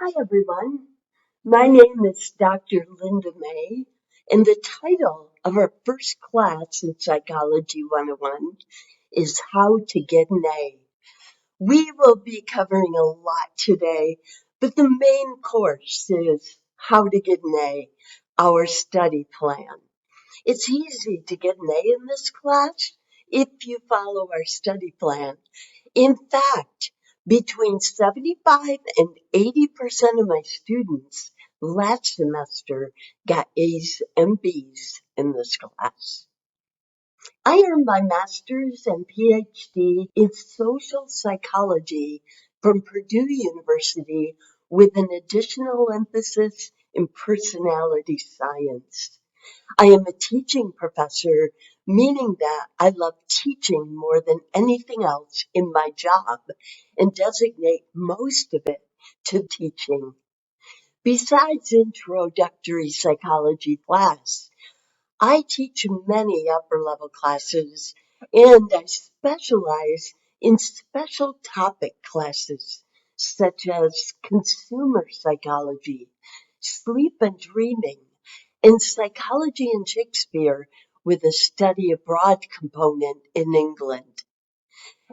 Hi, everyone. My name is Dr. Linda May, and the title of our first class in Psychology 101 is How to Get an A. We will be covering a lot today, but the main course is How to Get an A, our study plan. It's easy to get an A in this class if you follow our study plan. In fact, between 75 and 80% of my students last semester got A's and B's in this class. I earned my master's and PhD in social psychology from Purdue University with an additional emphasis in personality science. I am a teaching professor, meaning that I love teaching more than anything else in my job and designate most of it to teaching. Besides introductory psychology class, I teach many upper level classes and I specialize in special topic classes such as consumer psychology, sleep and dreaming, and psychology and Shakespeare with a study abroad component in England.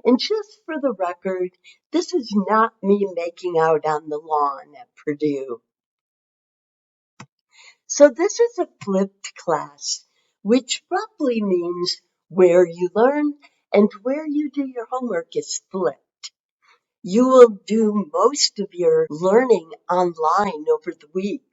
And just for the record, this is not me making out on the lawn at Purdue. So this is a flipped class, which roughly means where you learn and where you do your homework is flipped. You will do most of your learning online over the week.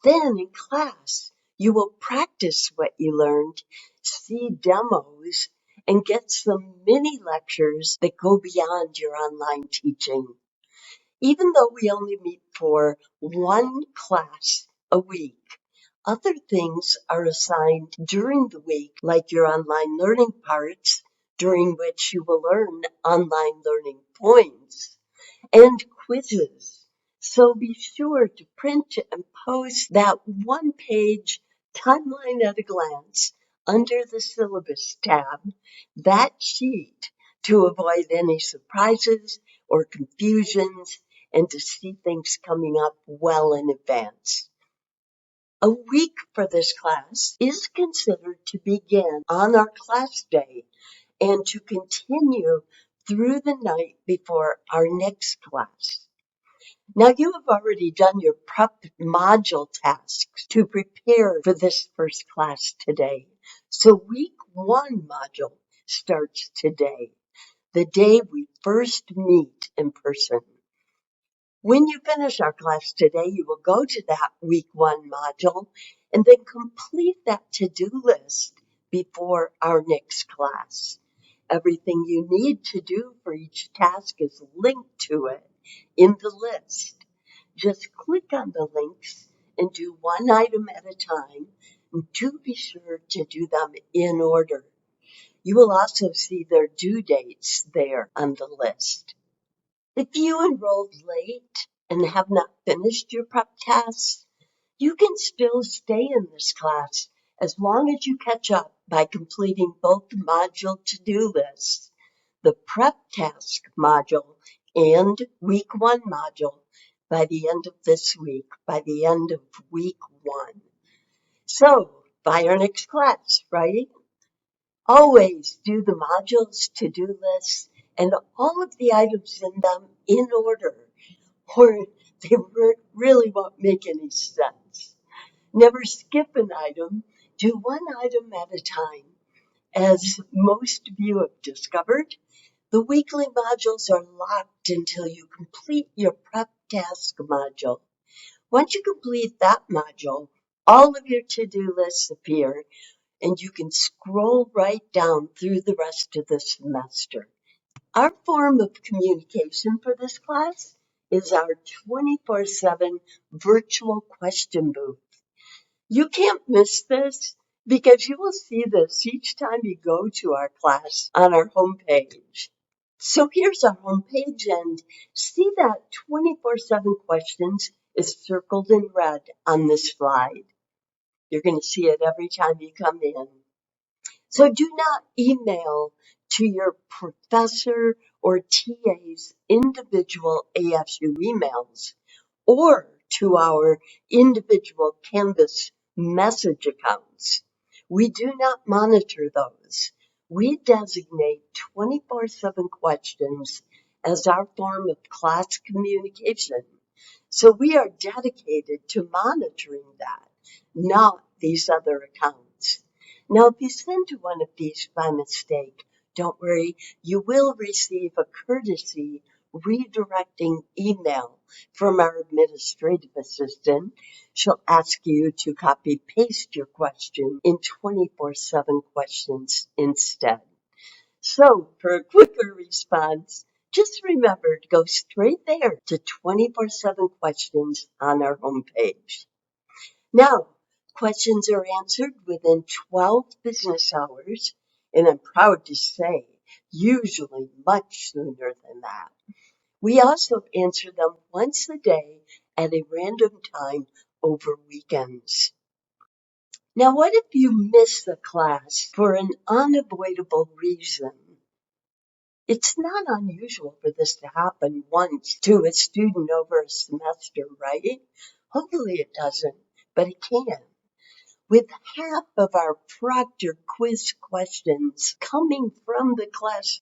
Then in class, you will practice what you learned, see demos, and get some mini lectures that go beyond your online teaching. Even though we only meet for one class a week, other things are assigned during the week, like your online learning parts, during which you will earn online learning points, and quizzes. So be sure to print and post that one-page timeline at a glance under the syllabus tab, that sheet, to avoid any surprises or confusions and to see things coming up well in advance. A week for this class is considered to begin on our class day and to continue through the night before our next class. Now, you have already done your prep module tasks to prepare for this first class today. So week one module starts today, the day we first meet in person. When you finish our class today, you will go to that week one module and then complete that to-do list before our next class. Everything you need to do for each task is linked to it in the list. Just click on the links and do one item at a time, and do be sure to do them in order. You will also see their due dates there on the list. If you enrolled late and have not finished your prep tasks, you can still stay in this class as long as you catch up by completing both the module to-do lists, the prep task module, and week one module by the end of this week, by the end of week one. So, by our next class, right? Always do the modules to-do lists and all of the items in them in order, or they really won't make any sense. Never skip an item. Do one item at a time. As most of you have discovered, the weekly modules are locked until you complete your prep task module. Once you complete that module, all of your to-do lists appear, and you can scroll right down through the rest of the semester. Our form of communication for this class is our 24/7 virtual question booth. You can't miss this because you will see this each time you go to our class on our homepage. So here's our homepage, and see that 24/7 questions is circled in red on this slide. You're going to see it every time you come in. So do not email to your professor or TA's individual ASU emails or to our individual Canvas message accounts. We do not monitor those. We designate 24/7 questions as our form of class communication. So we are dedicated to monitoring that, not these other accounts. Now, if you send to one of these by mistake, don't worry, you will receive a courtesy redirecting email from our administrative assistant. She'll ask you to copy paste your question in 24/7 questions instead. So for a quicker response, just remember to go straight there to 24/7 questions on our homepage. Now, questions are answered within 12 business hours, and I'm proud to say, usually much sooner than that. We also answer them once a day at a random time over weekends. Now, what if you miss a class for an unavoidable reason? It's not unusual for this to happen once to a student over a semester, right? Hopefully it doesn't, but it can. With half of our proctored quiz questions coming from the class,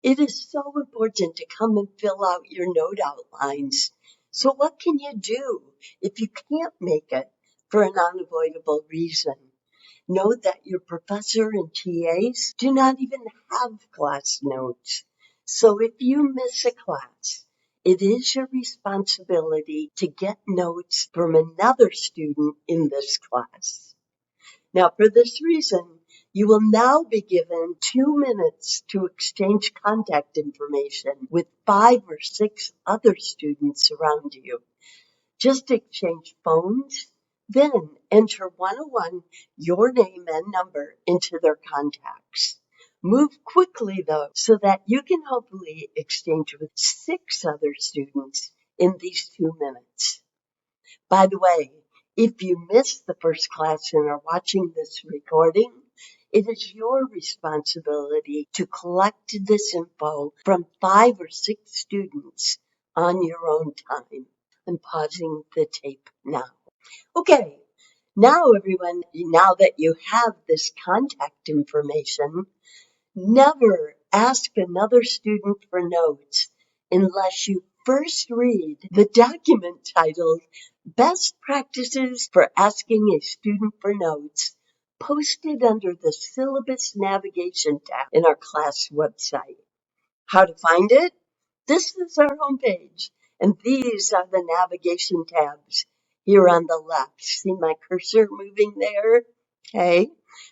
it is so important to come and fill out your note outlines. So what can you do if you can't make it for an unavoidable reason? Know that your professor and TAs do not even have class notes. So if you miss a class, it is your responsibility to get notes from another student in this class. Now, for this reason, you will now be given 2 minutes to exchange contact information with 5 or 6 other students around you. Just exchange phones, then enter 101 your name and number into their contacts. Move quickly, though, so that you can hopefully exchange with 6 other students in these 2 minutes. By the way, if you missed the first class and are watching this recording, it is your responsibility to collect this info from 5 or 6 students on your own time. I'm pausing the tape now. Okay, now everyone, now that you have this contact information, never ask another student for notes unless you first read the document titled Best Practices for Asking a Student for Notes, posted under the Syllabus Navigation tab in our class website. How to find it? This is our homepage, and these are the navigation tabs here on the left. See my cursor moving there? Okay.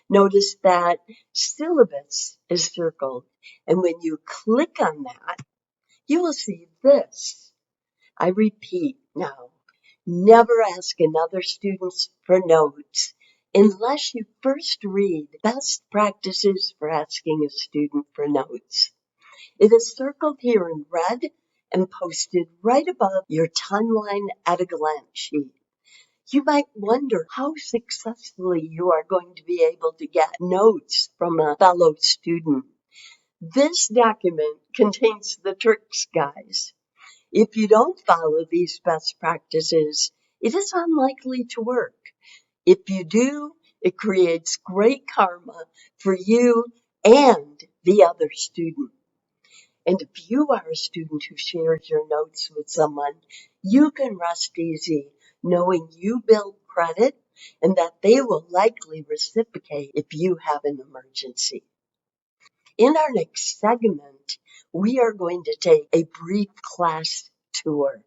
Notice that syllabus is circled, and when you click on that, you will see this. I repeat now, never ask another student for notes unless you first read Best Practices for Asking a Student for Notes. It is circled here in red and posted right above your timeline at a glance sheet. You might wonder how successfully you are going to be able to get notes from a fellow student. This document contains the tricks, guys. If you don't follow these best practices, it is unlikely to work. If you do, it creates great karma for you and the other student. And if you are a student who shares your notes with someone, you can rest easy knowing you build credit and that they will likely reciprocate if you have an emergency. In our next segment, we are going to take a brief class tour.